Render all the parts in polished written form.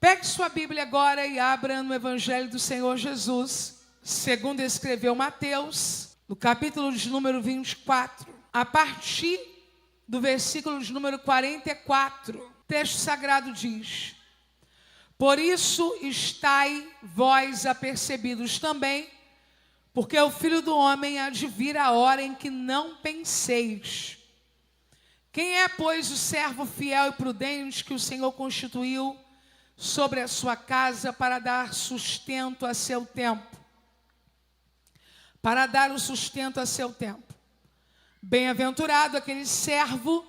Pegue sua Bíblia agora e abra no Evangelho do Senhor Jesus, segundo escreveu Mateus, no capítulo de número 24, a partir do versículo de número 44. O texto sagrado diz: por isso estai vós apercebidos também, porque o Filho do Homem há de vir a hora em que não penseis. Quem é, pois, o servo fiel e prudente que o Senhor constituiu sobre a sua casa para dar sustento a seu tempo? Para dar o sustento a seu tempo. Bem-aventurado aquele servo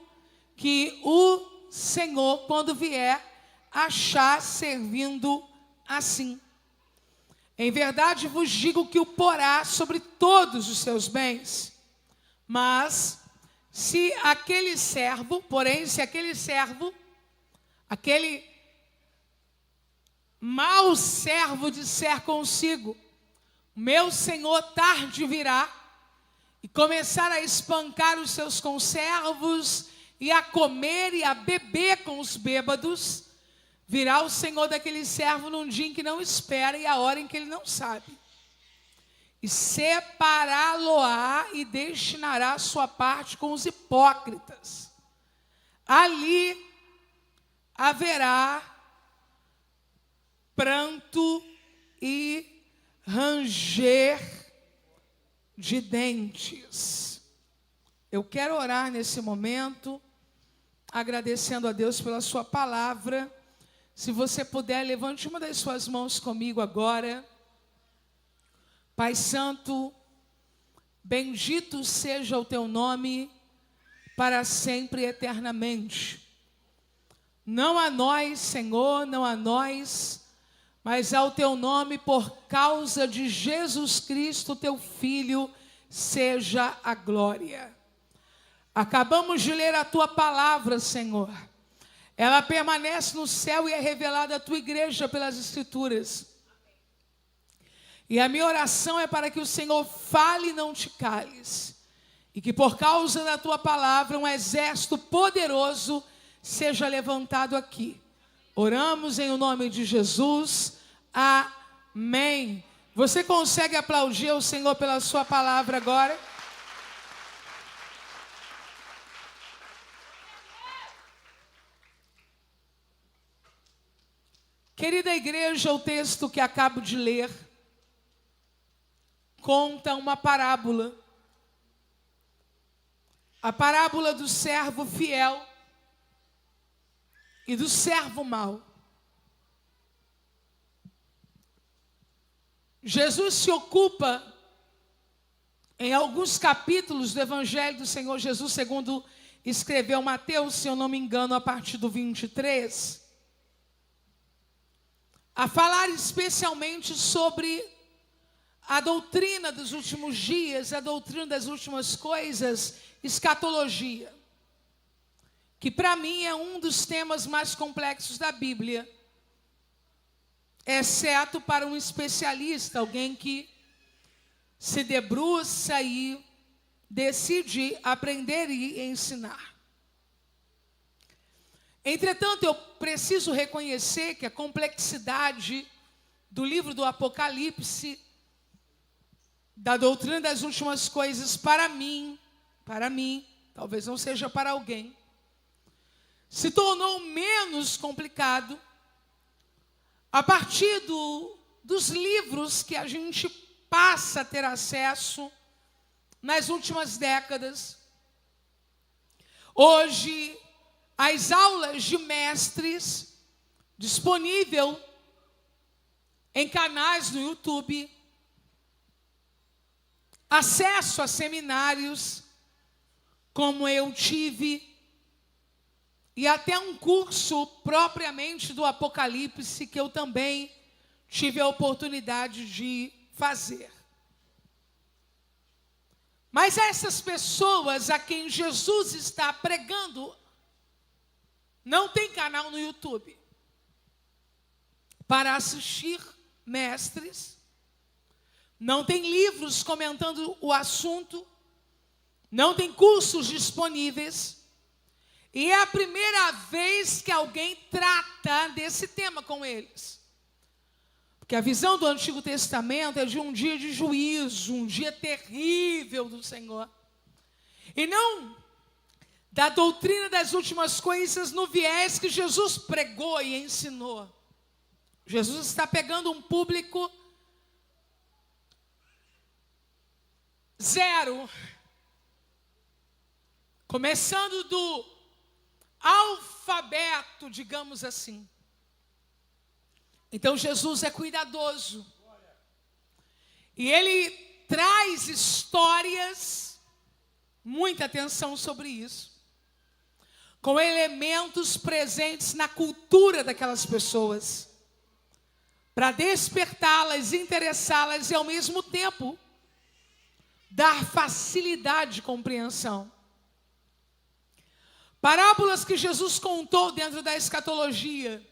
que o Senhor, quando vier, achar servindo assim. Em verdade vos digo que o porá sobre todos os seus bens. Mas se aquele servo, aquele mau servo disser consigo: meu senhor tarde virá, e começar a espancar os seus conservos, e a comer e a beber com os bêbados, virá o senhor daquele servo num dia em que não espera e a hora em que ele não sabe, e separá-lo-á e destinará a sua parte com os hipócritas. Ali haverá pranto e ranger de dentes. Eu quero orar nesse momento, agradecendo a Deus pela sua palavra. Se você puder, levante uma das suas mãos comigo agora. Pai Santo, bendito seja o teu nome para sempre e eternamente. Não a nós, Senhor, não a nós, mas ao teu nome, por causa de Jesus Cristo, teu Filho, seja a glória. Acabamos de ler a tua palavra, Senhor. Ela permanece no céu e é revelada à tua igreja pelas Escrituras. E a minha oração é para que o Senhor fale e não te cales. E que por causa da tua palavra um exército poderoso seja levantado aqui. Oramos em o nome de Jesus. Amém. Você consegue aplaudir o Senhor pela sua palavra agora? Querida igreja, o texto que acabo de ler conta uma parábola. A parábola do servo fiel e do servo mau. Jesus se ocupa em alguns capítulos do Evangelho do Senhor Jesus, segundo escreveu Mateus, se eu não me engano, a partir do 23, a falar especialmente sobre a doutrina dos últimos dias, a doutrina das últimas coisas, escatologia, que para mim é um dos temas mais complexos da Bíblia, exceto para um especialista, alguém que se debruça e decide aprender e ensinar. Entretanto, eu preciso reconhecer que a complexidade do livro do Apocalipse, da doutrina das últimas coisas, para mim, talvez não seja para alguém, se tornou menos complicado a partir dos livros que a gente passa a ter acesso nas últimas décadas. Hoje, as aulas de mestres disponível em canais no YouTube, acesso a seminários como eu tive, e até um curso propriamente do Apocalipse que eu também tive a oportunidade de fazer. Mas essas pessoas a quem Jesus está pregando não tem canal no YouTube para assistir mestres, não tem livros comentando o assunto, não tem cursos disponíveis. E é a primeira vez que alguém trata desse tema com eles. Porque a visão do Antigo Testamento é de um dia de juízo, um dia terrível do Senhor. E não da doutrina das últimas coisas no viés que Jesus pregou e ensinou. Jesus está pegando um público zero, começando do alfabeto, digamos assim. Então Jesus é cuidadoso. E ele traz histórias, muita atenção sobre isso, com elementos presentes na cultura daquelas pessoas, para despertá-las, interessá-las e ao mesmo tempo dar facilidade de compreensão. Parábolas que Jesus contou dentro da escatologia.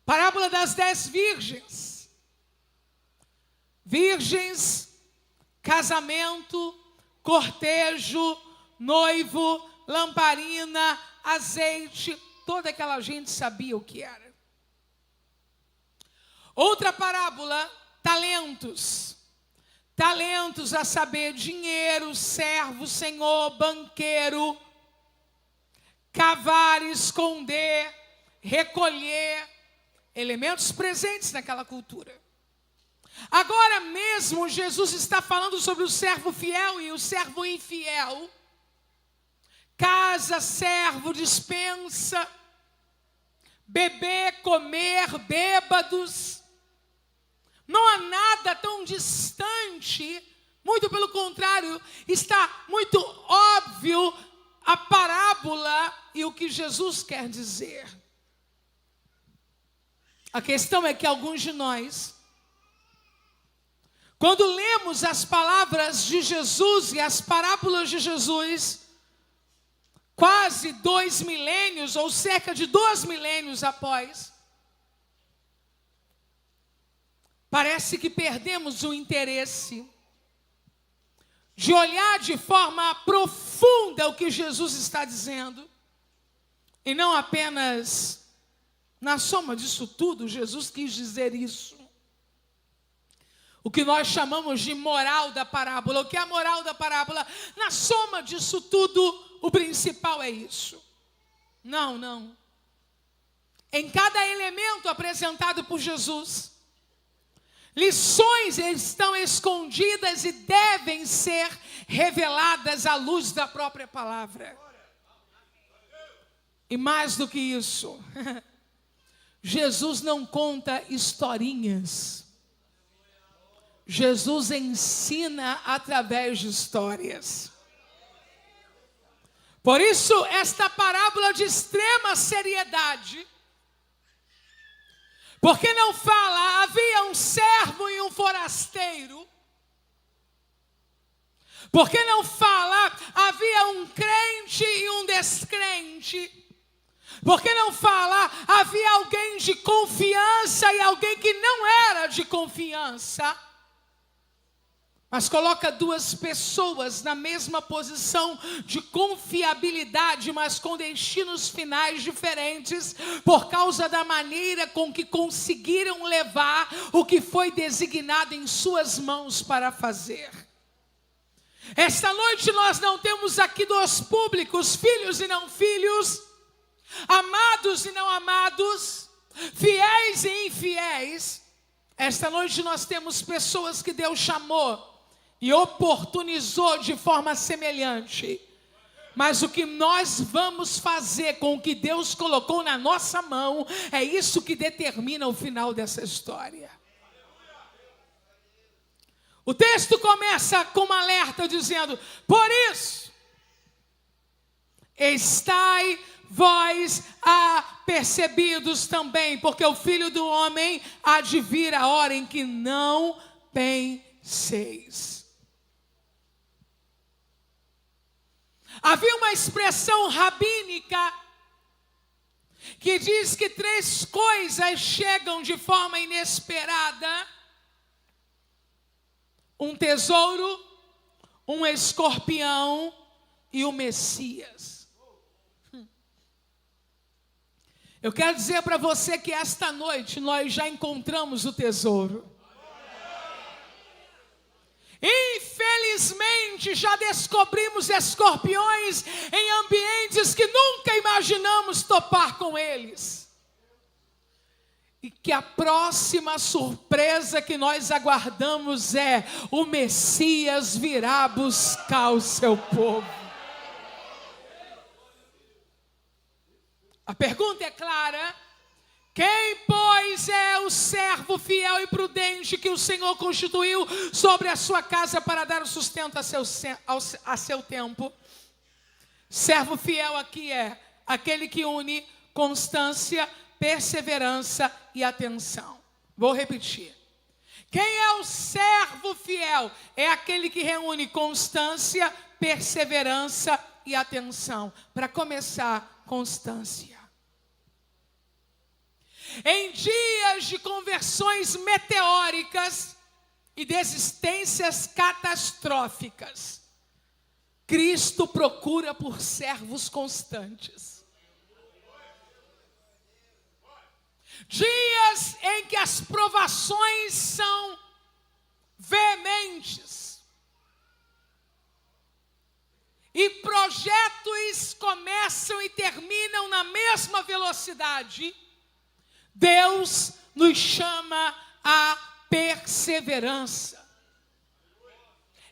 Parábola das 10 virgens. Virgens, casamento, cortejo, noivo, lamparina, azeite. Toda aquela gente sabia o que era. Outra parábola, talentos. Talentos, a saber, dinheiro, servo, senhor, banqueiro. Cavar, esconder, recolher. Elementos presentes naquela cultura. Agora mesmo Jesus está falando sobre o servo fiel e o servo infiel. Casa, servo, dispensa. Beber, comer, bêbados. Não há nada tão distante, muito pelo contrário, está muito óbvio a parábola e o que Jesus quer dizer. A questão é que alguns de nós, quando lemos as palavras de Jesus e as parábolas de Jesus, quase 2 milênios ou cerca de 2 milênios após, parece que perdemos o interesse de olhar de forma profunda o que Jesus está dizendo, e não apenas na soma disso tudo. Jesus quis dizer isso. O que nós chamamos de moral da parábola. O que é a moral da parábola? Na soma disso tudo, o principal é isso. Não. Em cada elemento apresentado por Jesus, lições estão escondidas e devem ser reveladas à luz da própria palavra. E mais do que isso, Jesus não conta historinhas. Jesus ensina através de histórias. Por isso, esta parábola de extrema seriedade. Porque não fala, havia um servo e um forasteiro. Porque não fala, havia um crente e um descrente. Porque não fala, havia alguém de confiança e alguém que não era de confiança. Mas coloca 2 pessoas na mesma posição de confiabilidade, mas com destinos finais diferentes, por causa da maneira com que conseguiram levar o que foi designado em suas mãos para fazer. Esta noite nós não temos aqui 2 públicos, filhos e não filhos, amados e não amados, fiéis e infiéis. Esta noite nós temos pessoas que Deus chamou e oportunizou de forma semelhante. Mas o que nós vamos fazer com o que Deus colocou na nossa mão, é isso que determina o final dessa história. O texto começa com um alerta dizendo: por isso, estai vós apercebidos também, porque o Filho do Homem há de vir a hora em que não penseis. Havia uma expressão rabínica que diz que 3 coisas chegam de forma inesperada: um tesouro, um escorpião e o Messias. Eu quero dizer para você que esta noite nós já encontramos o tesouro. Infelizmente já descobrimos escorpiões em ambientes que nunca imaginamos topar com eles. E que a próxima surpresa que nós aguardamos é: o Messias virá buscar o seu povo. A pergunta é clara: quem, pois, é o servo fiel e prudente que o Senhor constituiu sobre a sua casa para dar o sustento a seu tempo? Servo fiel aqui é aquele que une constância, perseverança e atenção. Vou repetir. Quem é o servo fiel? É aquele que reúne constância, perseverança e atenção. Para começar, constância. Em dias de conversões meteóricas e desistências catastróficas, Cristo procura por servos constantes. Dias em que as provações são veementes e projetos começam e terminam na mesma velocidade, Deus nos chama à perseverança.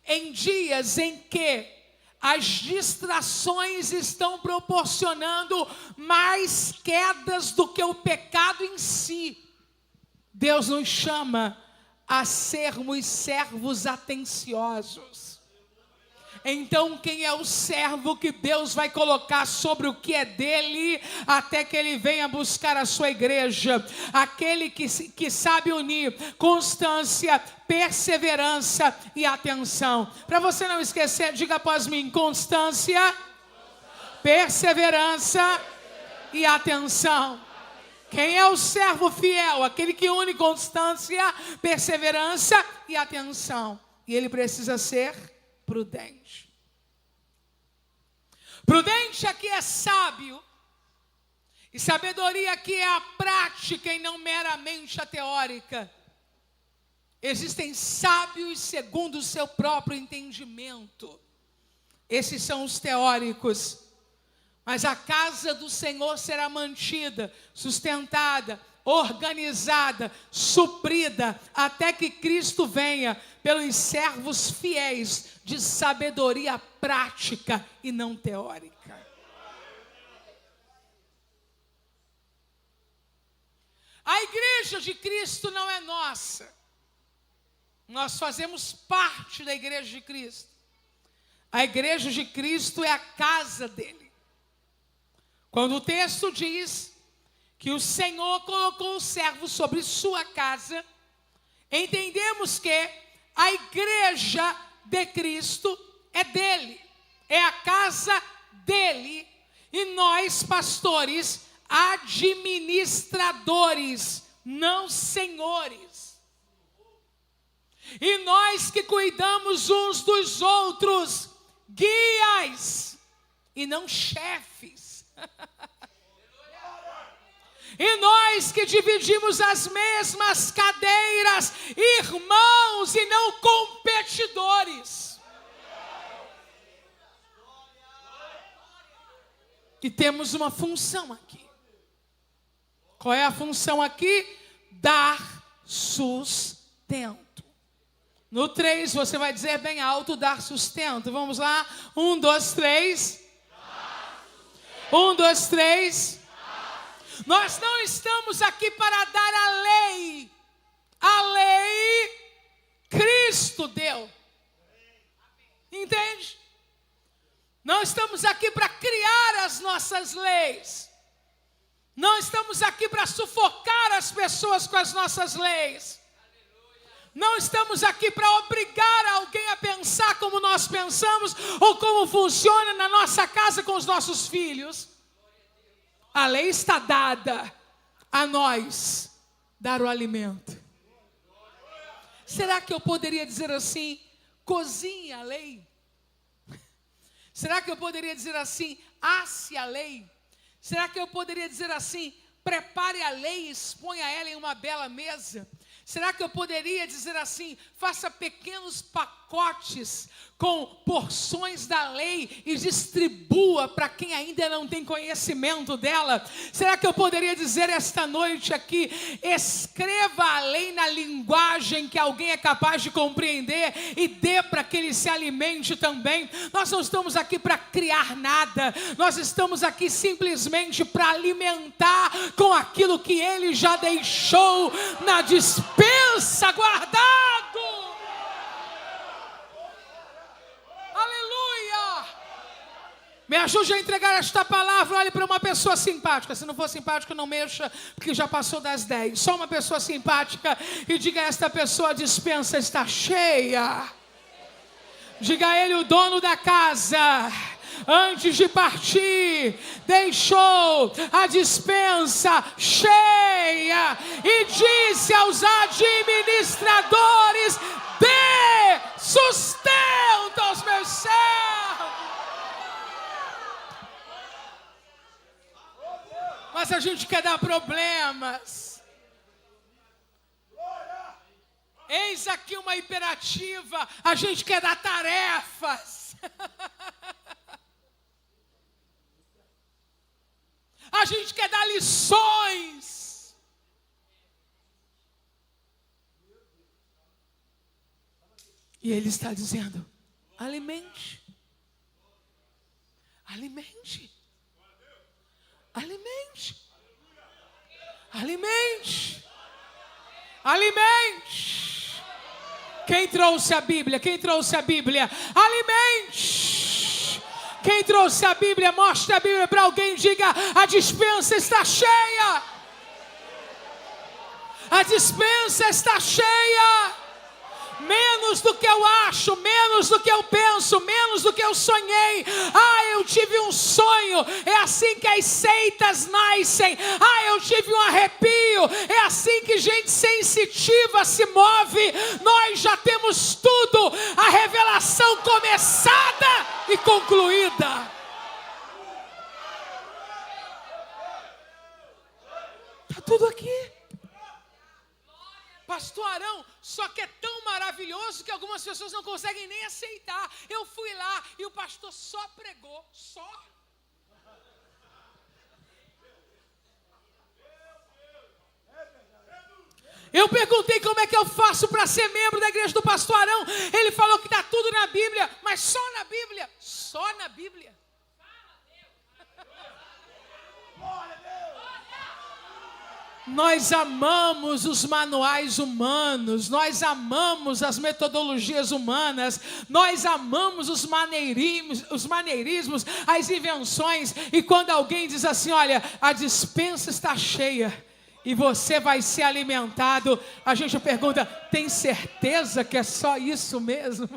Em dias em que as distrações estão proporcionando mais quedas do que o pecado em si, Deus nos chama a sermos servos atenciosos. Então, quem é o servo que Deus vai colocar sobre o que é dele, até que ele venha buscar a sua igreja? Aquele que sabe unir constância, perseverança e atenção. Para você não esquecer, diga após mim: constância, perseverança e atenção. Quem é o servo fiel? Aquele que une constância, perseverança e atenção. E ele precisa ser prudente. Prudente aqui é sábio, e sabedoria aqui é a prática e não meramente a teórica. Existem sábios segundo o seu próprio entendimento. Esses são os teóricos. Mas a casa do Senhor será mantida, sustentada, organizada, suprida, até que Cristo venha, pelos servos fiéis de sabedoria prática e não teórica. A igreja de Cristo não é nossa. Nós fazemos parte da igreja de Cristo. A igreja de Cristo é a casa dele. Quando o texto diz que o Senhor colocou o servo sobre sua casa, entendemos que a igreja de Cristo é dele, é a casa dele, e nós, pastores, administradores, não senhores. E nós que cuidamos uns dos outros, guias e não chefes. E nós que dividimos as mesmas cadeiras, irmãos e não competidores. E temos uma função aqui. Qual é a função aqui? Dar sustento. No 3 você vai dizer bem alto: dar sustento. Vamos lá? 1, 2, 3. 1, 2, 3. Nós não estamos aqui para dar a lei. A lei Cristo deu. Entende? Não estamos aqui para criar as nossas leis. Não estamos aqui para sufocar as pessoas com as nossas leis. Não estamos aqui para obrigar alguém a pensar como nós pensamos ou como funciona na nossa casa com os nossos filhos. A lei está dada a nós dar o alimento. Será que eu poderia dizer assim: cozinhe a lei? Será que eu poderia dizer assim, asse a lei? Será que eu poderia dizer assim, prepare a lei e exponha ela em uma bela mesa? Será que eu poderia dizer assim, faça pequenos pacotes com porções da lei e distribua para quem ainda não tem conhecimento dela? Será que eu poderia dizer esta noite aqui, escreva a lei na linguagem que alguém é capaz de compreender e dê para que ele se alimente também? Nós não estamos aqui para criar nada, nós estamos aqui simplesmente para alimentar com aquilo que ele já deixou na dispensa guardado. Aleluia! Me ajude a entregar esta palavra. Olhe para uma pessoa simpática. Se não for simpática, não mexa, porque já passou das 10. Só uma pessoa simpática e diga a esta pessoa, a dispensa está cheia. Diga a ele, o dono da casa, antes de partir, deixou a dispensa cheia e disse aos administradores, dê sustento aos meus servos. Mas a gente quer dar problemas. Eis aqui uma imperativa, a gente quer dar tarefas. A gente quer dar lições. E ele está dizendo, alimente. Alimente. Alimente. Alimente. Alimente. Quem trouxe a Bíblia? Quem trouxe a Bíblia? Alimente. Quem trouxe a Bíblia? Mostre a Bíblia para alguém. Diga, a dispensa está cheia. A dispensa está cheia. Menos do que eu acho, menos do que eu penso, menos do que eu sonhei. Ah, eu tive um sonho. É assim que as seitas nascem. Ah, eu tive um arrepio. É assim que gente sensitiva se move. Nós já temos tudo. A revelação começada e concluída. Está tudo aqui. Pastor Arão, só que é tão maravilhoso que algumas pessoas não conseguem nem aceitar. Eu fui lá e o pastor só pregou, só. Eu perguntei como é que eu faço para ser membro da igreja do pastor Arão. Ele falou que está tudo na Bíblia, mas só na Bíblia. Só na Bíblia. Nós amamos os manuais humanos, nós amamos as metodologias humanas, nós amamos os maneirismos, as invenções. E quando alguém diz assim, olha, a dispensa está cheia e você vai ser alimentado, a gente pergunta, tem certeza que é só isso mesmo?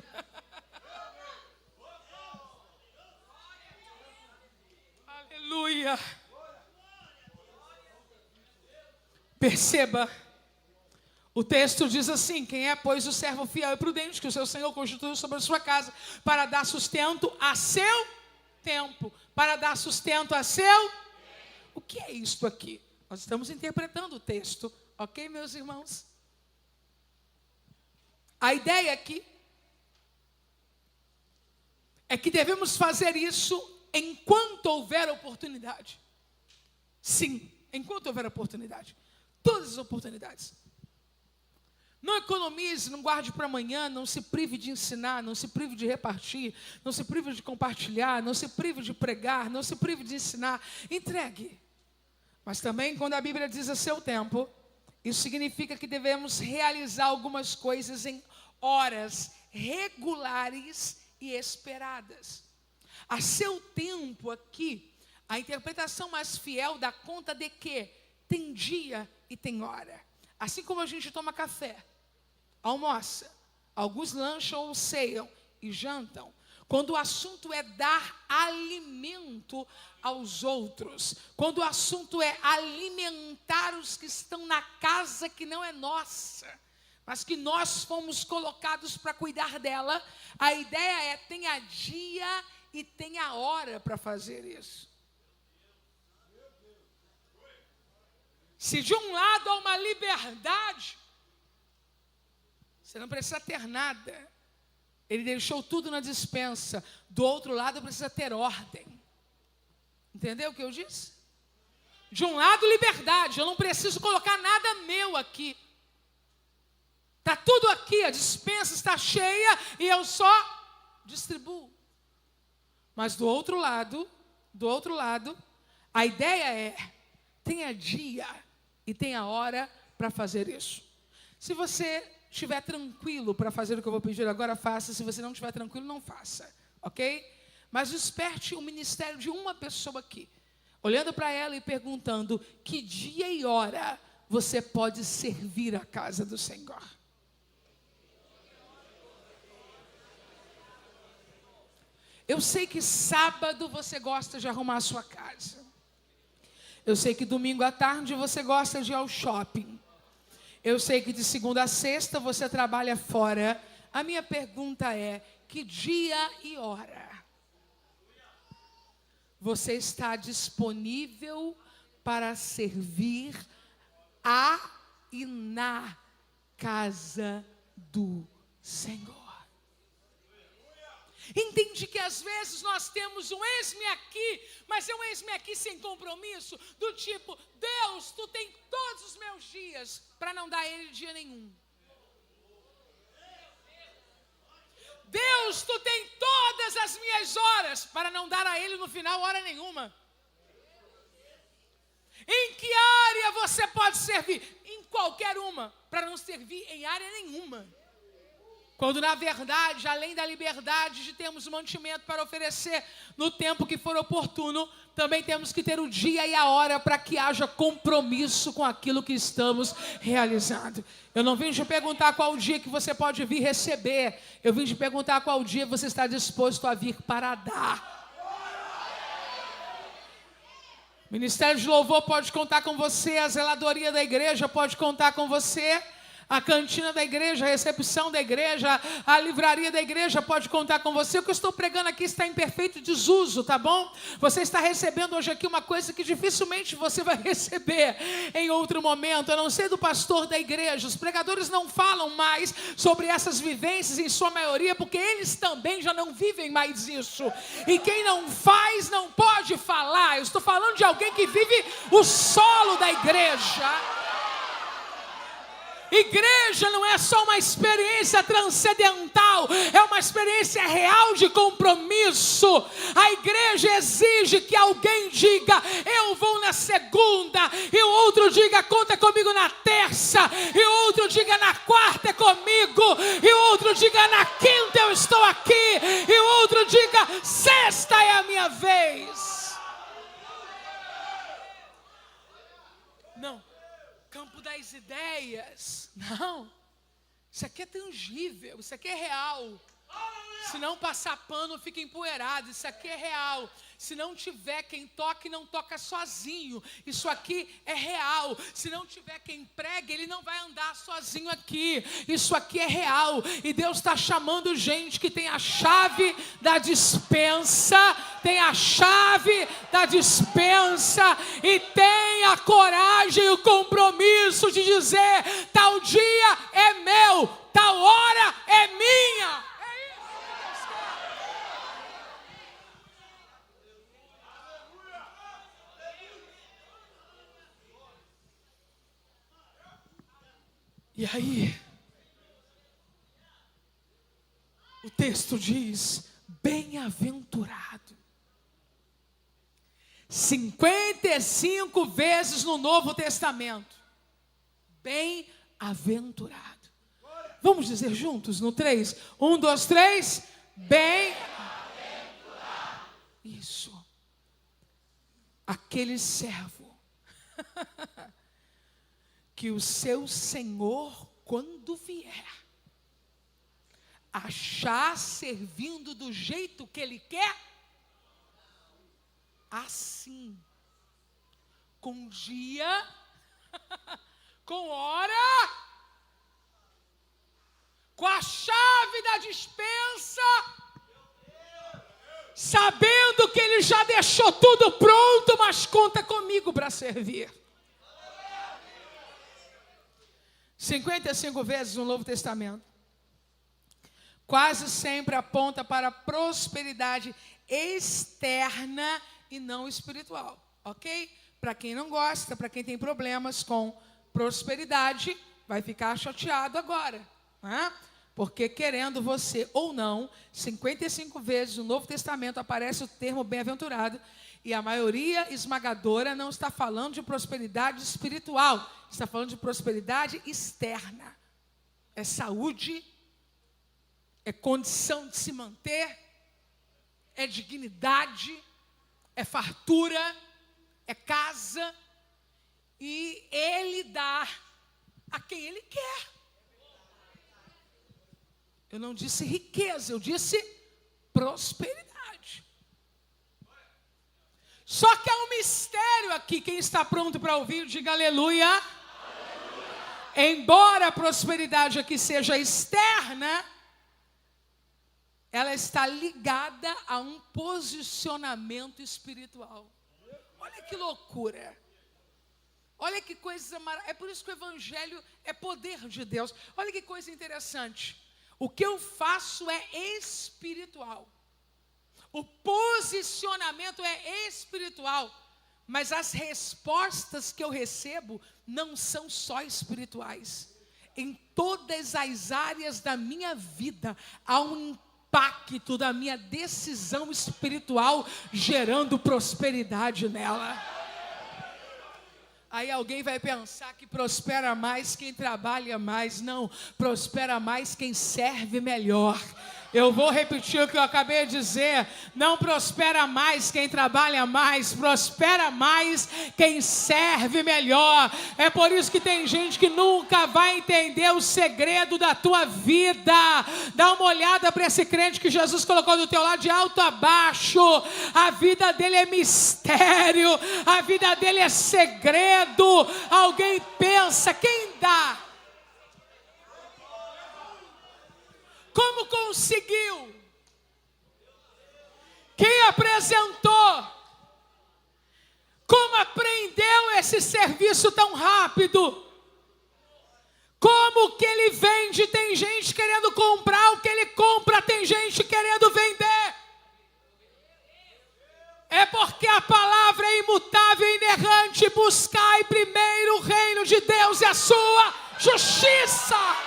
Aleluia! Perceba, o texto diz assim, quem é, pois, o servo fiel e prudente, que o seu Senhor constituiu sobre a sua casa, para dar sustento a seu tempo, para dar sustento a seu... O que é isto aqui? Nós estamos interpretando o texto, ok, meus irmãos? A ideia aqui é que devemos fazer isso enquanto houver oportunidade. Sim, enquanto houver oportunidade. Todas as oportunidades. Não economize, não guarde para amanhã, não se prive de ensinar, não se prive de repartir, não se prive de compartilhar, não se prive de pregar, não se prive de ensinar. Entregue. Mas também quando a Bíblia diz a seu tempo, isso significa que devemos realizar algumas coisas em horas regulares e esperadas. A seu tempo aqui, a interpretação mais fiel dá conta de que tem dia e tem hora. Assim como a gente toma café, almoça, alguns lancham ou ceiam e jantam. Quando o assunto é dar alimento aos outros, quando o assunto é alimentar os que estão na casa que não é nossa, mas que nós fomos colocados para cuidar dela, a ideia é tenha dia e tem a hora para fazer isso. Se de um lado há uma liberdade, você não precisa ter nada. Ele deixou tudo na despensa. Do outro lado precisa ter ordem. Entendeu o que eu disse? De um lado, liberdade. Eu não preciso colocar nada meu aqui. Está tudo aqui, a despensa está cheia e eu só distribuo. Mas do outro lado, a ideia é, tenha dia e tenha hora para fazer isso. Se você estiver tranquilo para fazer o que eu vou pedir agora, faça. Se você não estiver tranquilo, não faça, ok? Mas desperte o ministério de uma pessoa aqui, olhando para ela e perguntando, que dia e hora você pode servir a casa do Senhor? Eu sei que sábado você gosta de arrumar a sua casa. Eu sei que domingo à tarde você gosta de ir ao shopping. Eu sei que de segunda a sexta você trabalha fora. A minha pergunta é, que dia e hora você está disponível para servir a e na casa do Senhor? Entende que às vezes nós temos um eis-me aqui, mas é um eis-me aqui sem compromisso, do tipo, Deus, tu tem todos os meus dias para não dar a Ele dia nenhum. Deus, tu tem todas as minhas horas para não dar a Ele no final hora nenhuma. Em que área você pode servir? Em qualquer uma, para não servir em área nenhuma. Quando na verdade, além da liberdade de termos mantimento para oferecer no tempo que for oportuno, também temos que ter o dia e a hora para que haja compromisso com aquilo que estamos realizando. Eu não vim te perguntar qual o dia que você pode vir receber. Eu vim te perguntar qual dia você está disposto a vir para dar. O Ministério de Louvor pode contar com você, a zeladoria da igreja pode contar com você, a cantina da igreja, a recepção da igreja, a livraria da igreja pode contar com você. O que eu estou pregando aqui está em perfeito desuso, tá bom? Você está recebendo hoje aqui uma coisa que dificilmente você vai receber em outro momento, a não ser do pastor da igreja. Os pregadores não falam mais sobre essas vivências em sua maioria, porque eles também já não vivem mais isso. E quem não faz não pode falar. Eu estou falando de alguém que vive o solo da igreja. Igreja não é só uma experiência transcendental, é uma experiência real de compromisso. A igreja exige que alguém diga, eu vou na segunda, e o outro diga, conta comigo na terça, e o outro diga, na quarta é comigo, e o outro diga, na quinta eu estou aqui, e o outro diga, sexta é a minha vez. Não. Campo das ideias. Não. Isso aqui é tangível, isso aqui é real. Se não passar pano, fica empoeirado. Isso aqui é real. Se não tiver quem toque, não toca sozinho. Isso aqui é real. Se não tiver quem pregue, ele não vai andar sozinho aqui. Isso aqui é real. E Deus está chamando gente que tem a chave da despensa, tem a chave da despensa e tem a coragem e o compromisso de dizer, tal dia é meu, tal hora é minha. E aí, o texto diz, bem-aventurado. 55 vezes no Novo Testamento. Bem-aventurado. Vamos dizer juntos no 3? 1, 2, 3. Bem-aventurado. Isso. Aquele servo que o seu Senhor, quando vier, achar servindo do jeito que Ele quer, assim, com dia, com hora, com a chave da despensa, sabendo que Ele já deixou tudo pronto, mas conta comigo para servir. 55 vezes no Novo Testamento, quase sempre aponta para a prosperidade externa e não espiritual, ok? Para quem não gosta, para quem tem problemas com prosperidade, vai ficar chateado agora, né? Porque querendo você ou não, 55 vezes no Novo Testamento aparece o termo bem-aventurado, e a maioria esmagadora não está falando de prosperidade espiritual, está falando de prosperidade externa. É saúde, é condição de se manter, é dignidade, é fartura, é casa, e Ele dá a quem Ele quer. Eu não disse riqueza, eu disse prosperidade. Só que há um mistério aqui. Quem está pronto para ouvir, diga aleluia. Aleluia. Embora a prosperidade aqui seja externa, ela está ligada a um posicionamento espiritual. Olha que loucura. Olha que coisa maravilhosa. É por isso que o evangelho é poder de Deus. Olha que coisa interessante. O que eu faço é espiritual. O posicionamento é espiritual. Mas as respostas que eu recebo não são só espirituais. Em todas as áreas da minha vida há um impacto da minha decisão espiritual gerando prosperidade nela. Aí alguém vai pensar que prospera mais quem trabalha mais. Não, prospera mais quem serve melhor. Eu vou repetir o que eu acabei de dizer. Não prospera mais quem trabalha mais, prospera mais quem serve melhor. É por isso que tem gente que nunca vai entender o segredo da tua vida. Dá uma olhada para esse crente que Jesus colocou do teu lado de alto a baixo. A vida dele é mistério, a vida dele é segredo. Alguém pensa, quem dá? Como conseguiu? Quem apresentou? Como aprendeu esse serviço tão rápido? Como que ele vende? Tem gente querendo comprar o que ele compra, tem gente querendo vender. É porque a palavra é imutável e inerrante. Buscai primeiro o reino de Deus e a sua justiça.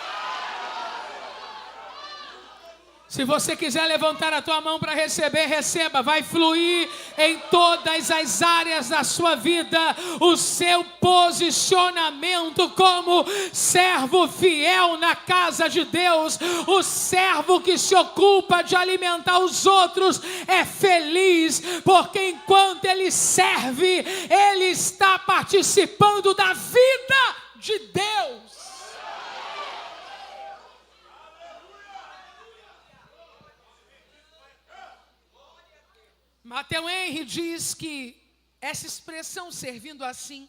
Se você quiser levantar a tua mão para receber, receba. Vai fluir em todas as áreas da sua vida o seu posicionamento como servo fiel na casa de Deus. O servo que se ocupa de alimentar os outros é feliz, porque enquanto ele serve, ele está participando da vida de Deus. Matthew Henry diz que essa expressão servindo assim,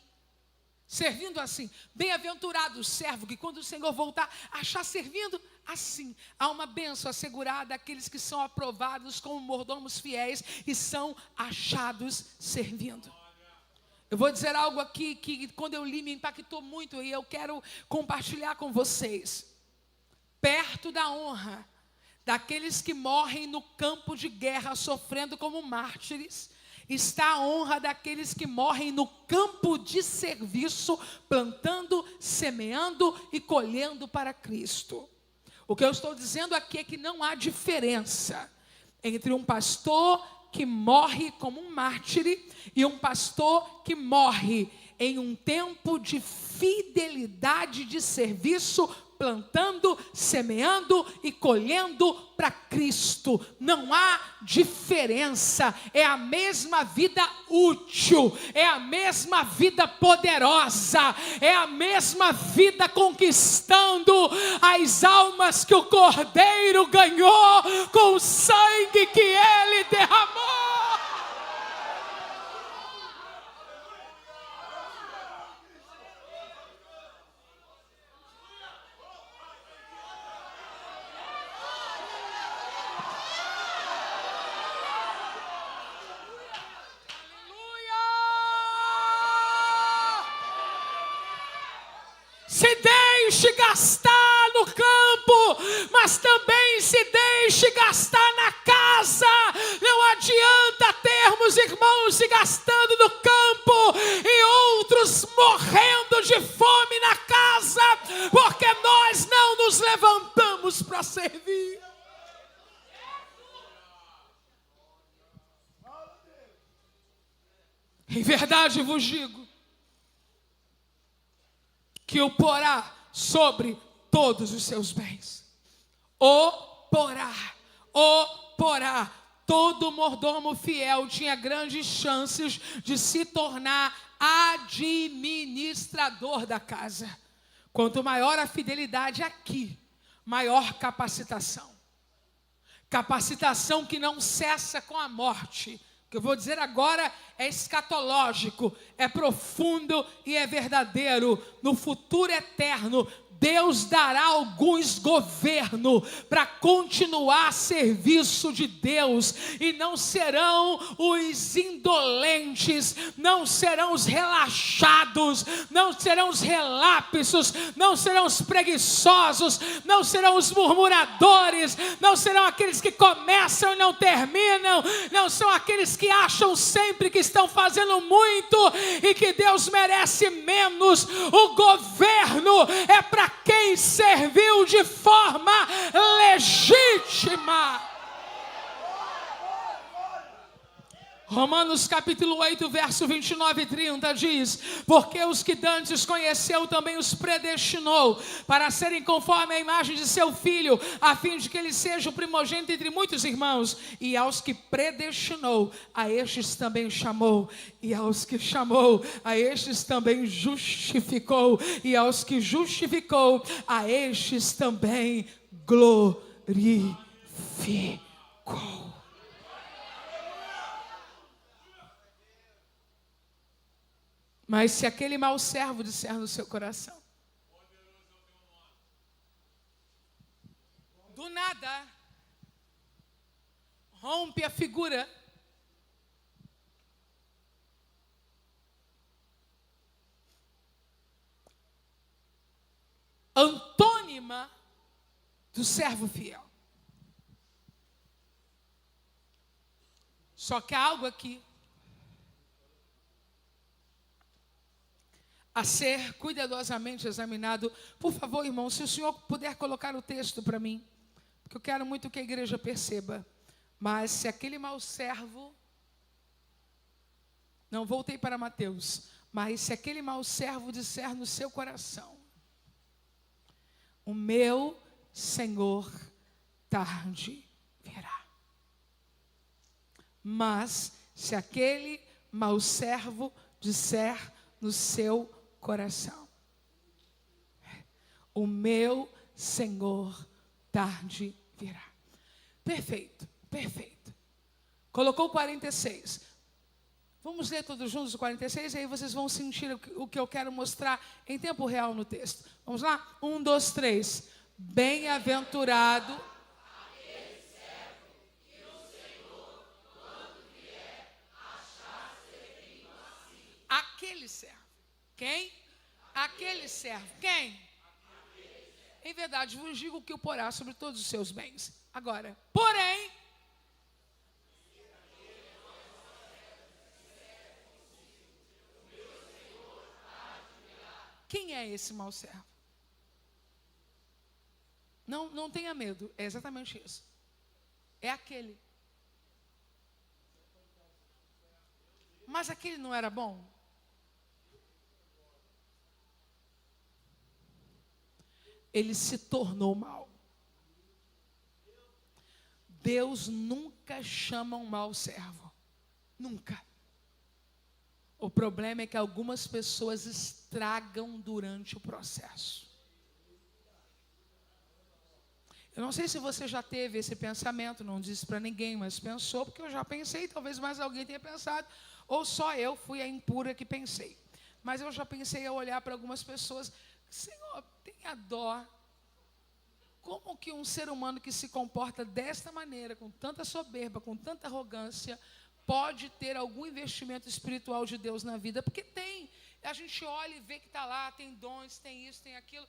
bem-aventurado o servo que quando o Senhor voltar, achar servindo assim. Há uma bênção assegurada àqueles que são aprovados como mordomos fiéis e são achados servindo. Eu vou dizer algo aqui que quando eu li me impactou muito e eu quero compartilhar com vocês. Perto da honra daqueles que morrem no campo de guerra sofrendo como mártires, está a honra daqueles que morrem no campo de serviço, plantando, semeando e colhendo para Cristo. O que eu estou dizendo aqui é que não há diferença entre um pastor que morre como um mártir e um pastor que morre em um tempo de fidelidade de serviço, plantando, semeando e colhendo para Cristo. Não há diferença. É a mesma vida útil, é a mesma vida poderosa, é a mesma vida conquistando as almas que o Cordeiro ganhou com o sangue que ele derramou. Se deixe gastar no campo, mas também se deixe gastar na casa. Não adianta termos irmãos se gastando no campo e outros morrendo de fome na casa, porque nós não nos levantamos para servir. Em verdade vos digo que o porá sobre todos os seus bens. O porá. Todo mordomo fiel tinha grandes chances de se tornar administrador da casa. Quanto maior a fidelidade aqui, maior capacitação. Capacitação que não cessa com a morte. O que eu vou dizer agora é escatológico, é profundo e é verdadeiro. No futuro eterno, Deus dará alguns governo para continuar a serviço de Deus, e não serão os indolentes, não serão os relaxados, não serão os relapsos, não serão os preguiçosos, não serão os murmuradores, não serão aqueles que começam e não terminam, não são aqueles que acham sempre que estão fazendo muito e que Deus merece menos. O governo é para quem serviu de forma legítima. Romanos capítulo 8, verso 29 e 30 diz: porque os que dantes conheceu também os predestinou para serem conforme a imagem de seu filho, a fim de que ele seja o primogênito entre muitos irmãos. E aos que predestinou, a estes também chamou. E aos que chamou, a estes também justificou. E aos que justificou, a estes também glorificou. Mas se aquele mau servo disser no seu coração, do nada, rompe a figura antônima do servo fiel. Só que há algo aqui a ser cuidadosamente examinado. Por favor, irmão, se o senhor puder colocar o texto para mim, porque eu quero muito que a igreja perceba. Mas se aquele mau servo, não voltei para Mateus, mas se aquele mau servo disser no seu coração: o meu Senhor tarde virá. Mas se aquele mau servo disser no seu coração: o meu Senhor tarde virá. Perfeito. Colocou 46. Vamos ler todos juntos o 46, e aí vocês vão sentir o que eu quero mostrar em tempo real no texto. Vamos lá? 1, 2, 3. Bem-aventurado aquele servo que o Senhor, quando vier, achar servindo assim. Aquele servo. Quem? Aquele servo. Quem? Em verdade vos digo que o porá sobre todos os seus bens. Agora, porém, quem é esse mau servo? Não tenha medo, é exatamente isso. É aquele. Mas aquele não era bom? Ele se tornou mal. Deus nunca chama um mau servo. Nunca. O problema é que algumas pessoas estragam durante o processo. Eu não sei se você já teve esse pensamento, não disse para ninguém, mas pensou, porque eu já pensei, talvez mais alguém tenha pensado, ou só eu fui a impura que pensei. Mas eu já pensei a olhar para algumas pessoas: Senhor, tenha dó. Como que um ser humano que se comporta desta maneira, com tanta soberba, com tanta arrogância, pode ter algum investimento espiritual de Deus na vida? Porque tem. a gente olha e vê que está lá, tem dons, tem isso, tem aquilo.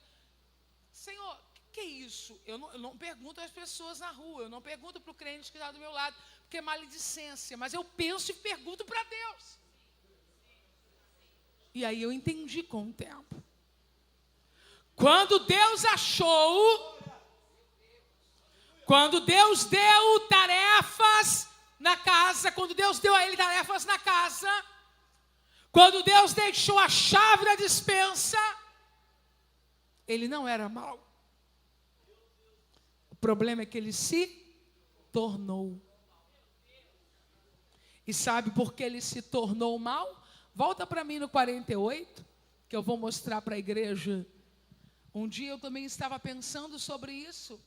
Senhor, o que é isso? Eu não pergunto às pessoas na rua, eu não pergunto para o crente que está do meu lado, porque é maledicência, mas eu penso e pergunto para Deus. E aí eu entendi com o tempo. Quando Deus deu tarefas na casa, quando Deus deu a ele tarefas na casa, quando Deus deixou a chave da despensa, ele não era mau. O problema é que ele se tornou. E sabe por que ele se tornou mau? Volta para mim no 48, que eu vou mostrar para a igreja. Um dia eu também estava pensando sobre isso.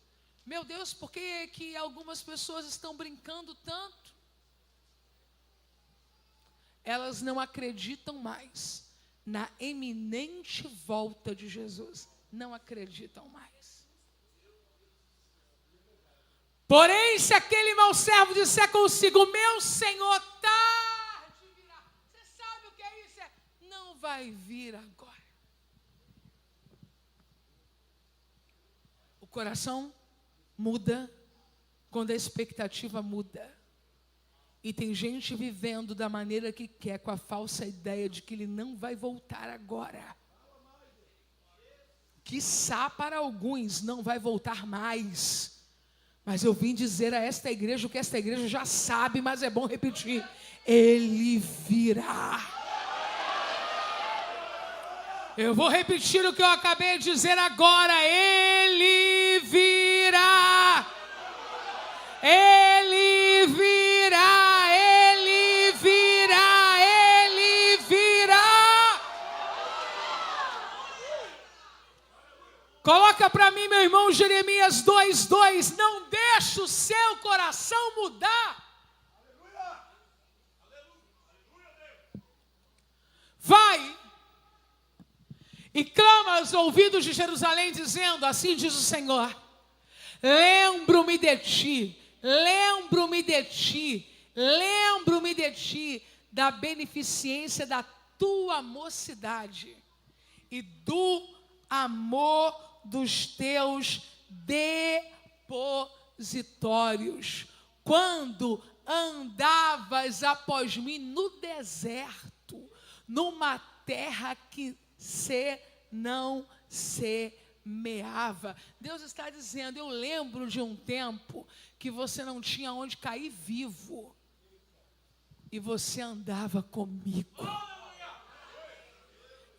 Meu Deus, por que algumas pessoas estão brincando tanto? Elas não acreditam mais na iminente volta de Jesus. Não acreditam mais. Porém, se aquele mau servo disser consigo, meu Senhor, tarde virá. Você sabe o que é isso? Não vai vir agora. O coração muda quando a expectativa muda. E tem gente vivendo da maneira que quer, com a falsa ideia de que ele não vai voltar agora. Quiçá para alguns não vai voltar mais. Mas eu vim dizer a esta igreja o que esta igreja já sabe, mas é bom repetir. Ele virá. Eu vou repetir o que eu acabei de dizer agora. Ele virá. Ele virá. Ele virá. Ele virá. Coloca para mim, meu irmão, Jeremias 2:2. Não deixe o seu coração mudar. Vai e clama aos ouvidos de Jerusalém, dizendo, assim diz o Senhor, lembro-me de ti, lembro-me de ti, lembro-me de ti, da beneficência da tua mocidade e do amor dos teus depositórios, quando andavas após mim no deserto, numa terra que não semeava. Deus está dizendo, eu lembro de um tempo que você não tinha onde cair vivo, e você andava comigo.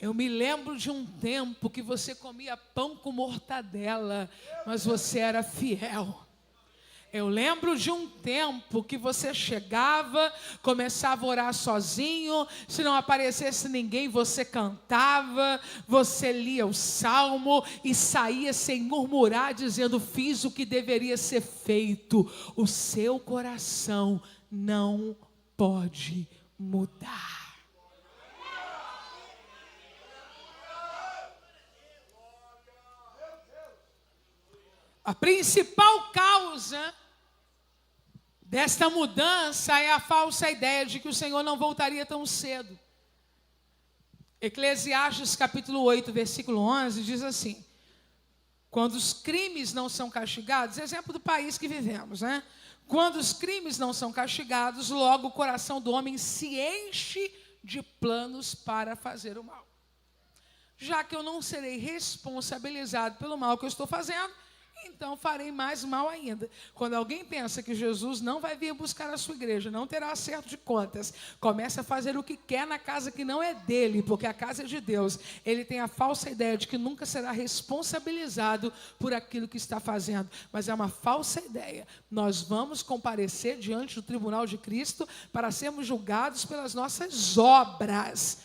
Eu me lembro de um tempo que você comia pão com mortadela, mas você era fiel. Eu lembro de um tempo que você chegava, começava a orar sozinho, se não aparecesse ninguém, você cantava, você lia o salmo e saía sem murmurar, dizendo, fiz o que deveria ser feito. O seu coração não pode mudar. A principal causa desta mudança é a falsa ideia de que o Senhor não voltaria tão cedo. Eclesiastes capítulo 8, versículo 11, diz assim, quando os crimes não são castigados, exemplo do país que vivemos, né? Quando os crimes não são castigados, logo o coração do homem se enche de planos para fazer o mal. Já que eu não serei responsabilizado pelo mal que eu estou fazendo, então farei mais mal ainda. Quando alguém pensa que Jesus não vai vir buscar a sua igreja, não terá acerto de contas, começa a fazer o que quer na casa que não é dele, porque a casa é de Deus. Ele tem a falsa ideia de que nunca será responsabilizado por aquilo que está fazendo. Mas é uma falsa ideia. Nós vamos comparecer diante do tribunal de Cristo para sermos julgados pelas nossas obras.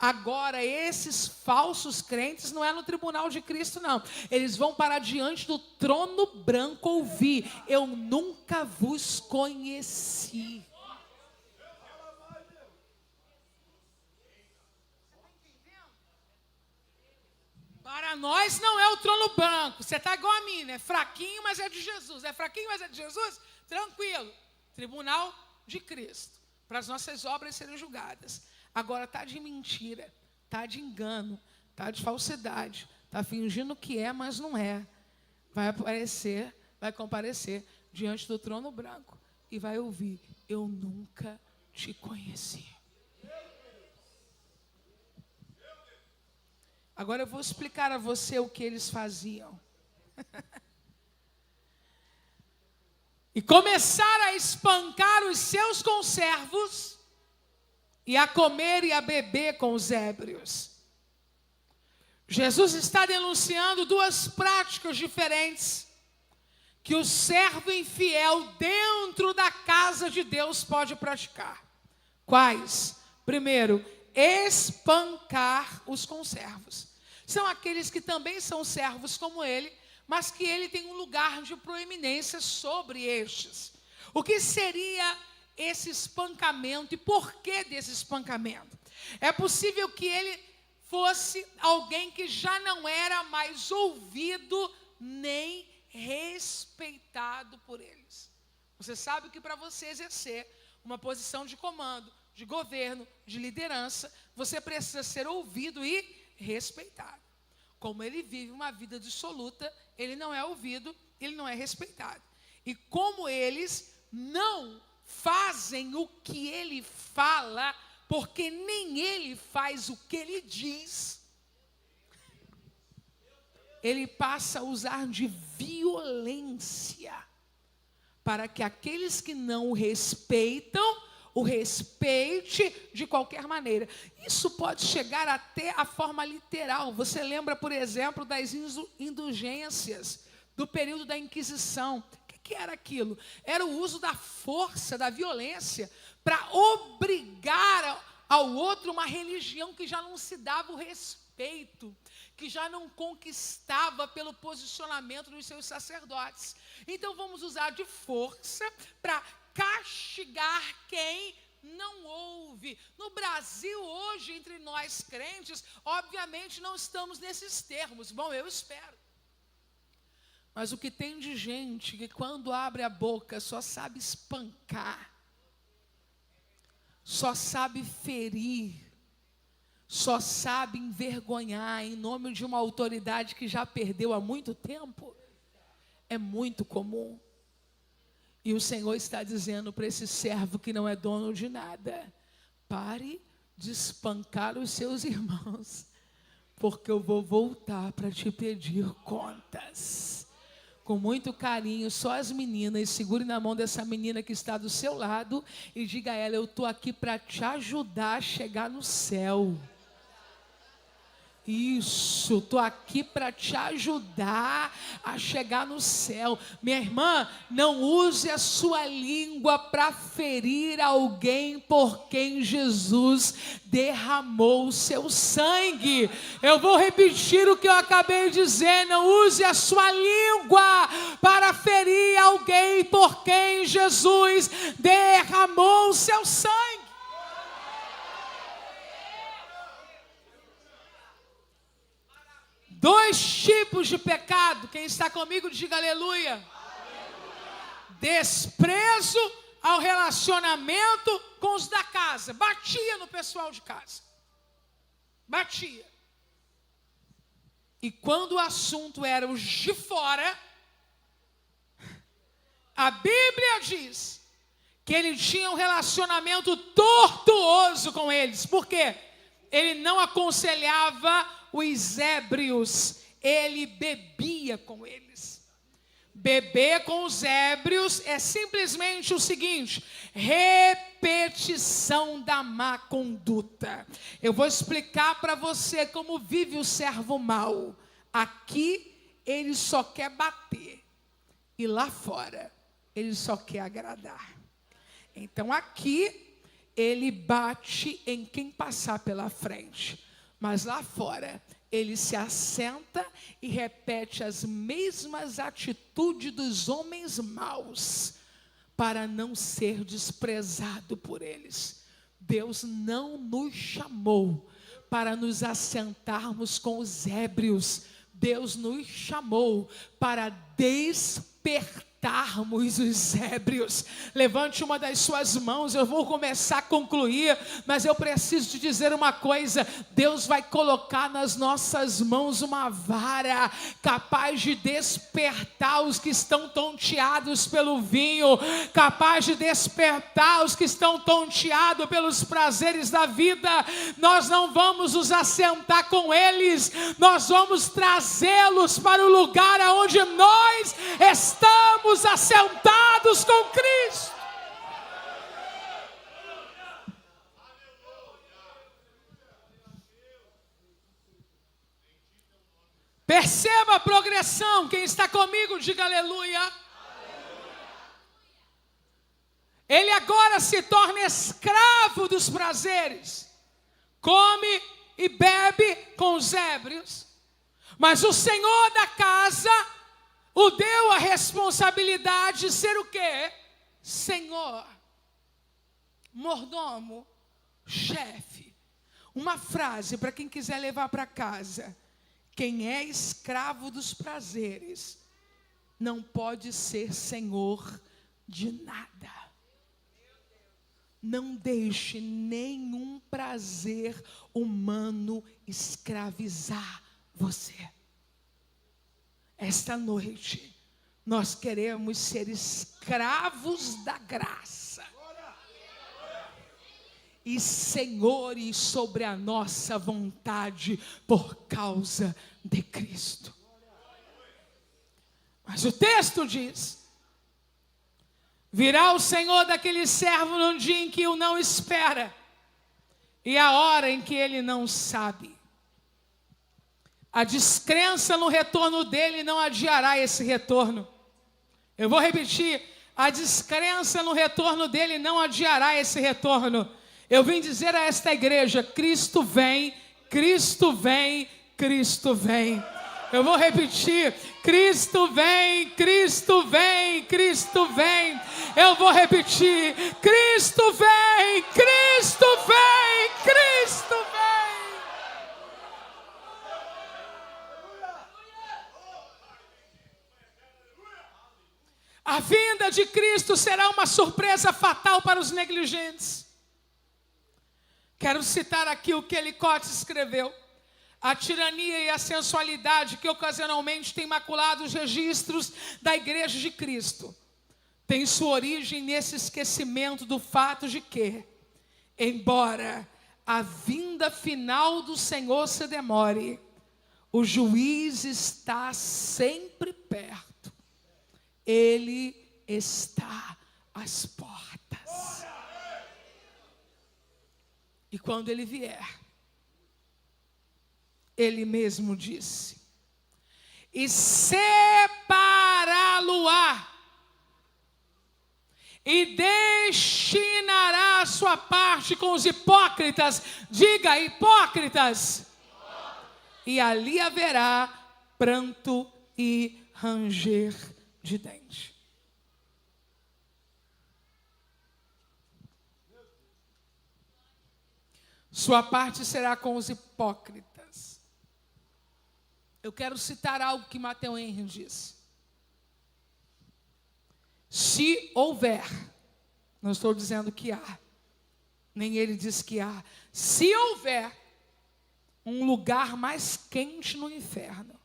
Agora, esses falsos crentes não é no tribunal de Cristo, não. Eles vão para diante do trono branco ouvir, eu nunca vos conheci. Para nós não é o trono branco. Você está igual a mim, né? Fraquinho, mas é de Jesus. É fraquinho, mas é de Jesus? Tranquilo. Tribunal de Cristo. Para as nossas obras serem julgadas. Agora está de mentira, está de engano, está de falsidade, está fingindo que é, mas não é. Vai comparecer diante do trono branco e vai ouvir: eu nunca te conheci. Agora eu vou explicar a você o que eles faziam. E começaram a espancar os seus conservos e a comer e a beber com os ébrios. Jesus está denunciando duas práticas diferentes que o servo infiel dentro da casa de Deus pode praticar. Quais? Primeiro, espancar os conservos. São aqueles que também são servos como ele, mas que ele tem um lugar de proeminência sobre estes. O que seria esse espancamento e por que desse espancamento? É possível que ele fosse alguém que já não era mais ouvido nem respeitado por eles. Você sabe que para você exercer uma posição de comando, de governo, de liderança, você precisa ser ouvido e respeitado. Como ele vive uma vida dissoluta, ele não é ouvido, ele não é respeitado. E como eles não fazem o que ele fala, porque nem ele faz o que ele diz, ele passa a usar de violência para que aqueles que não o respeitam, o respeite de qualquer maneira. Isso pode chegar até a forma literal. Você lembra, por exemplo, das indulgências do período da Inquisição. O que era aquilo? Era o uso da força, da violência, para obrigar ao outro uma religião que já não se dava o respeito, que já não conquistava pelo posicionamento dos seus sacerdotes. Então vamos usar de força para castigar quem não ouve. No Brasil hoje, entre nós crentes, obviamente não estamos nesses termos. Bom, eu espero. Mas o que tem de gente que quando abre a boca só sabe espancar, só sabe ferir, só sabe envergonhar em nome de uma autoridade que já perdeu há muito tempo, é muito comum. E o Senhor está dizendo para esse servo que não é dono de nada: pare de espancar os seus irmãos, porque eu vou voltar para te pedir contas. Com muito carinho, só as meninas, segure na mão dessa menina que está do seu lado e diga a ela: eu estou aqui para te ajudar a chegar no céu. Isso, estou aqui para te ajudar a chegar no céu. Minha irmã, não use a sua língua para ferir alguém por quem Jesus derramou o seu sangue. Eu vou repetir o que eu acabei de dizer: não use a sua língua para ferir alguém por quem Jesus derramou o seu sangue. Dois tipos de pecado. Quem está comigo, diga aleluia. Aleluia. Desprezo ao relacionamento com os da casa. Batia no pessoal de casa. Batia. E quando o assunto era os de fora, a Bíblia diz que ele tinha um relacionamento tortuoso com eles. Por quê? Ele não aconselhava os ébrios, ele bebia com eles. Beber com os ébrios é simplesmente o seguinte: repetição da má conduta. Eu vou explicar para você como vive o servo mau. Aqui ele só quer bater, e lá fora ele só quer agradar. Então aqui ele bate em quem passar pela frente, mas lá fora ele se assenta e repete as mesmas atitudes dos homens maus, para não ser desprezado por eles. Deus não nos chamou para nos assentarmos com os ébrios. Deus nos chamou para despertar despertarmos os ébrios. Levante uma das suas mãos, eu vou começar a concluir, mas eu preciso te dizer uma coisa: Deus vai colocar nas nossas mãos uma vara capaz de despertar os que estão tonteados pelo vinho, capaz de despertar os que estão tonteados pelos prazeres da vida. Nós não vamos nos assentar com eles, nós vamos trazê-los para o lugar aonde nós estamos assentados com Cristo. Perceba a progressão. Quem está comigo, diga aleluia. Ele agora se torna escravo dos prazeres, come e bebe com os ébrios, mas o Senhor da casa o deu a responsabilidade de ser o quê? Senhor, mordomo, chefe. Uma frase para quem quiser levar para casa: quem é escravo dos prazeres não pode ser senhor de nada. Não deixe nenhum prazer humano escravizar você. Esta noite, nós queremos ser escravos da graça e senhores sobre a nossa vontade por causa de Cristo. Mas o texto diz: virá o Senhor daquele servo num dia em que o não espera e a hora em que ele não sabe. A descrença no retorno dele não adiará esse retorno. Eu vou repetir: a descrença no retorno dele não adiará esse retorno. Eu vim dizer a esta igreja: Cristo vem, Cristo vem, Cristo vem. Eu vou repetir: Cristo vem, Cristo vem, Cristo vem. Eu vou repetir: Cristo vem, Cristo vem, Cristo vem. A vinda de Cristo será uma surpresa fatal para os negligentes. Quero citar aqui o que Elicote escreveu: a tirania e a sensualidade que ocasionalmente tem maculado os registros da Igreja de Cristo tem sua origem nesse esquecimento do fato de que, embora a vinda final do Senhor se demore, o juiz está sempre perto. Ele está às portas. E quando ele vier, ele mesmo disse: e separá-lo-á, e destinará a sua parte com os hipócritas. Diga: hipócritas. E ali haverá pranto e ranger de dente. Sua parte será com os hipócritas. Eu quero citar algo que Matthew Henry disse: se houver, não estou dizendo que há, nem ele diz que há, se houver um lugar mais quente no inferno,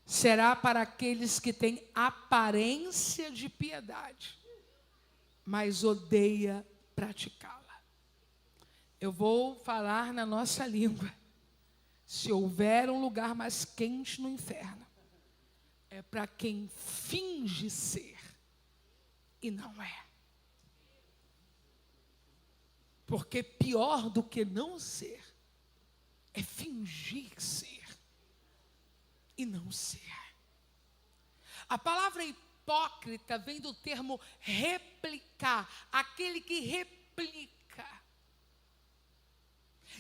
será para aqueles que têm aparência de piedade, mas odeia praticá-la. Eu vou falar na nossa língua: se houver um lugar mais quente no inferno, é para quem finge ser e não é. Porque pior do que não ser é fingir ser e não ser. A palavra hipócrita vem do termo replicar, aquele que replica.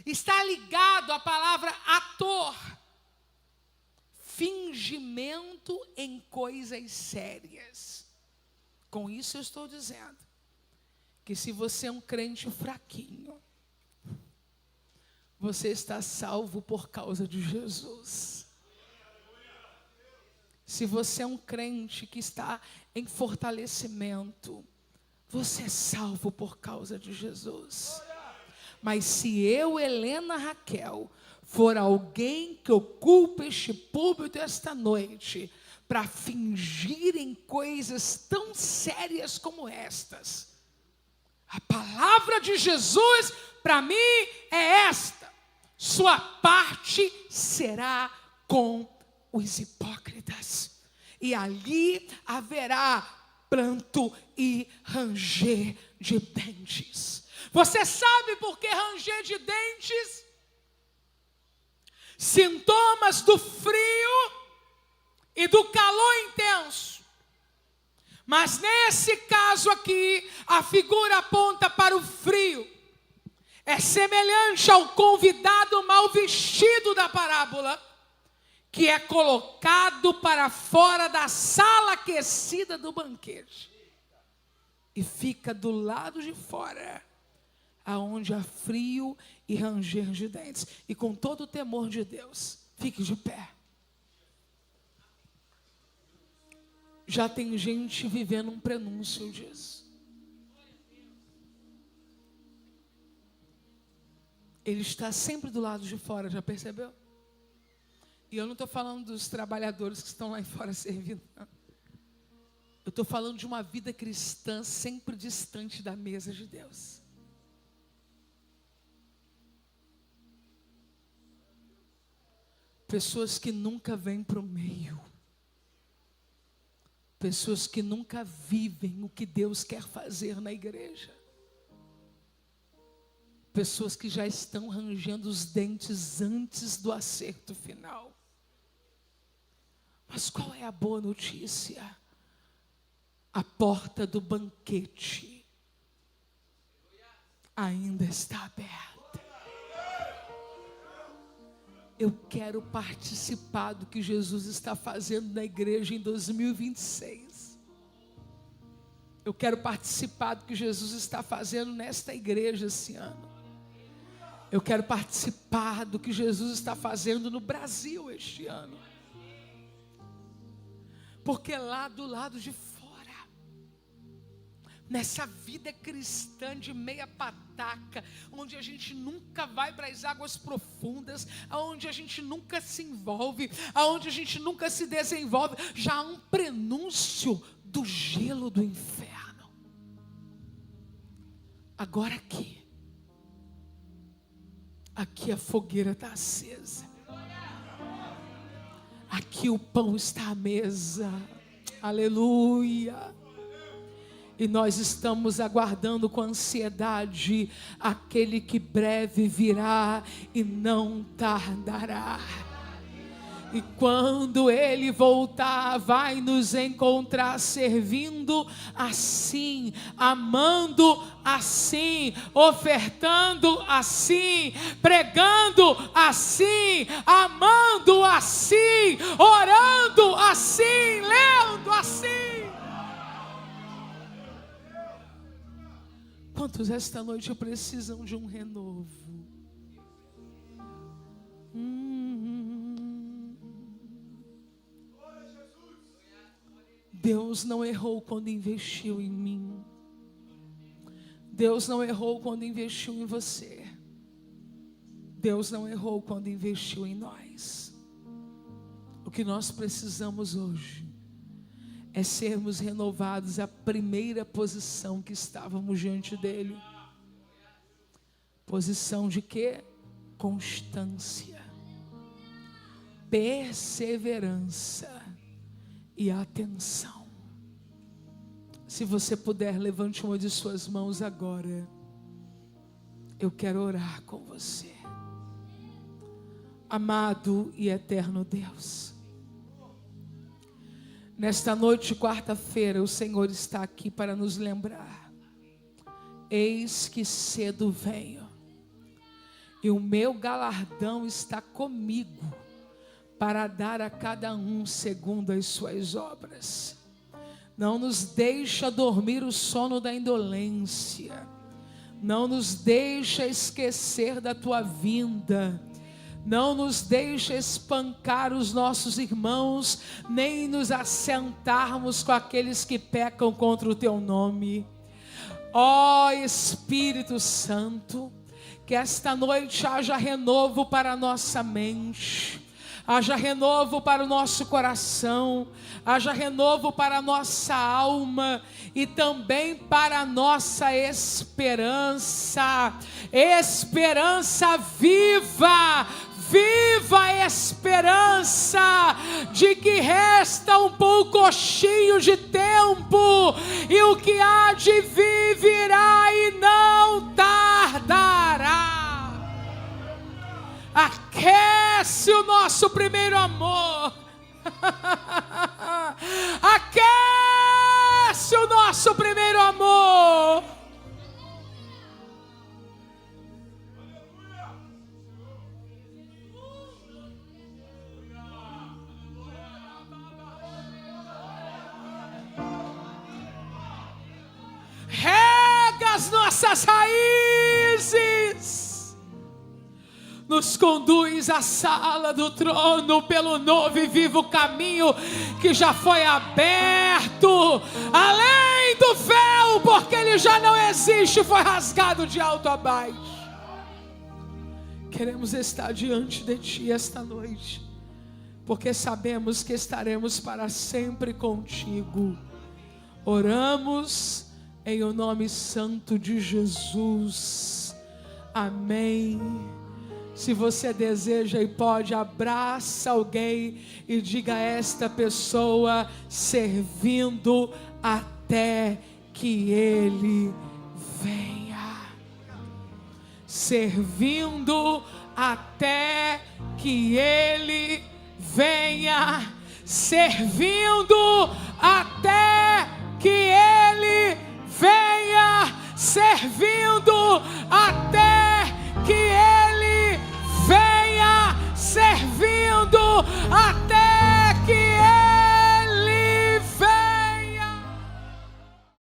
Está ligado à palavra ator, fingimento em coisas sérias. Com isso eu estou dizendo que se você é um crente fraquinho, você está salvo por causa de Jesus. Se você é um crente que está em fortalecimento, você é salvo por causa de Jesus. Mas se eu, Helena Raquel, for alguém que ocupa este púlpito esta noite para fingir em coisas tão sérias como estas, a palavra de Jesus para mim é esta: sua parte será com os hipócritas, e ali haverá pranto e ranger de dentes. Você sabe por que ranger de dentes? Sintomas do frio e do calor intenso. Mas nesse caso aqui, a figura aponta para o frio. É semelhante ao convidado mal vestido da parábola, que é colocado para fora da sala aquecida do banquete e fica do lado de fora, aonde há frio e ranger de dentes. E com todo o temor de Deus, fique de pé. Já tem gente vivendo um prenúncio disso. Ele está sempre do lado de fora, já percebeu? E eu não estou falando dos trabalhadores que estão lá fora servindo, não. Eu estou falando de uma vida cristã sempre distante da mesa de Deus. Pessoas que nunca vêm para o meio. Pessoas que nunca vivem o que Deus quer fazer na igreja. Pessoas que já estão rangendo os dentes antes do acerto final. Mas qual é a boa notícia? A porta do banquete ainda está aberta. Eu quero participar do que Jesus está fazendo na igreja em 2026. Eu quero participar do que Jesus está fazendo nesta igreja esse ano. Eu quero participar do que Jesus está fazendo no Brasil este ano. Porque lá do lado de fora, nessa vida cristã de meia pataca, onde a gente nunca vai para as águas profundas, onde a gente nunca se envolve, onde a gente nunca se desenvolve, já há um prenúncio do gelo do inferno. Agora aqui a fogueira está acesa. Aqui o pão está à mesa. Aleluia. E nós estamos aguardando com ansiedade aquele que breve virá e não tardará. E quando Ele voltar, vai nos encontrar servindo assim, amando assim, ofertando assim, pregando assim, amando assim, orando assim, lendo assim. Quantos esta noite precisam de um renovo? Deus não errou quando investiu em mim. Deus não errou quando investiu em você. Deus não errou quando investiu em nós. O que nós precisamos hoje é sermos renovados à primeira posição que estávamos diante dele. Posição de quê? Constância, perseverança e atenção. Se você puder, levante uma de suas mãos agora. Eu quero orar com você. Amado e eterno Deus, nesta noite, quarta-feira, o Senhor está aqui para nos lembrar: eis que cedo venho, e o meu galardão está comigo, para dar a cada um segundo as suas obras. Não nos deixa dormir o sono da indolência. Não nos deixa esquecer da tua vinda. Não nos deixe espancar os nossos irmãos, nem nos assentarmos com aqueles que pecam contra o teu nome. Ó Espírito Santo, que esta noite haja renovo para a nossa mente, haja renovo para o nosso coração, haja renovo para a nossa alma e também para a nossa esperança. Esperança viva, viva a esperança de que resta um poucochinho de tempo e o que há de vir virá e não tardará. Aquece o nosso primeiro amor. Aquece o nosso primeiro amor. Rega as nossas raízes. Nos conduz à sala do trono pelo novo e vivo caminho que já foi aberto, além do véu, porque ele já não existe, foi rasgado de alto a baixo. Queremos estar diante de ti esta noite, porque sabemos que estaremos para sempre contigo. Oramos em o nome santo de Jesus. Amém. Se você deseja e pode, abraça alguém e diga a esta pessoa: servindo até que ele venha. Servindo até que ele venha. Servindo até que ele venha. Servindo até que ele venha, servindo até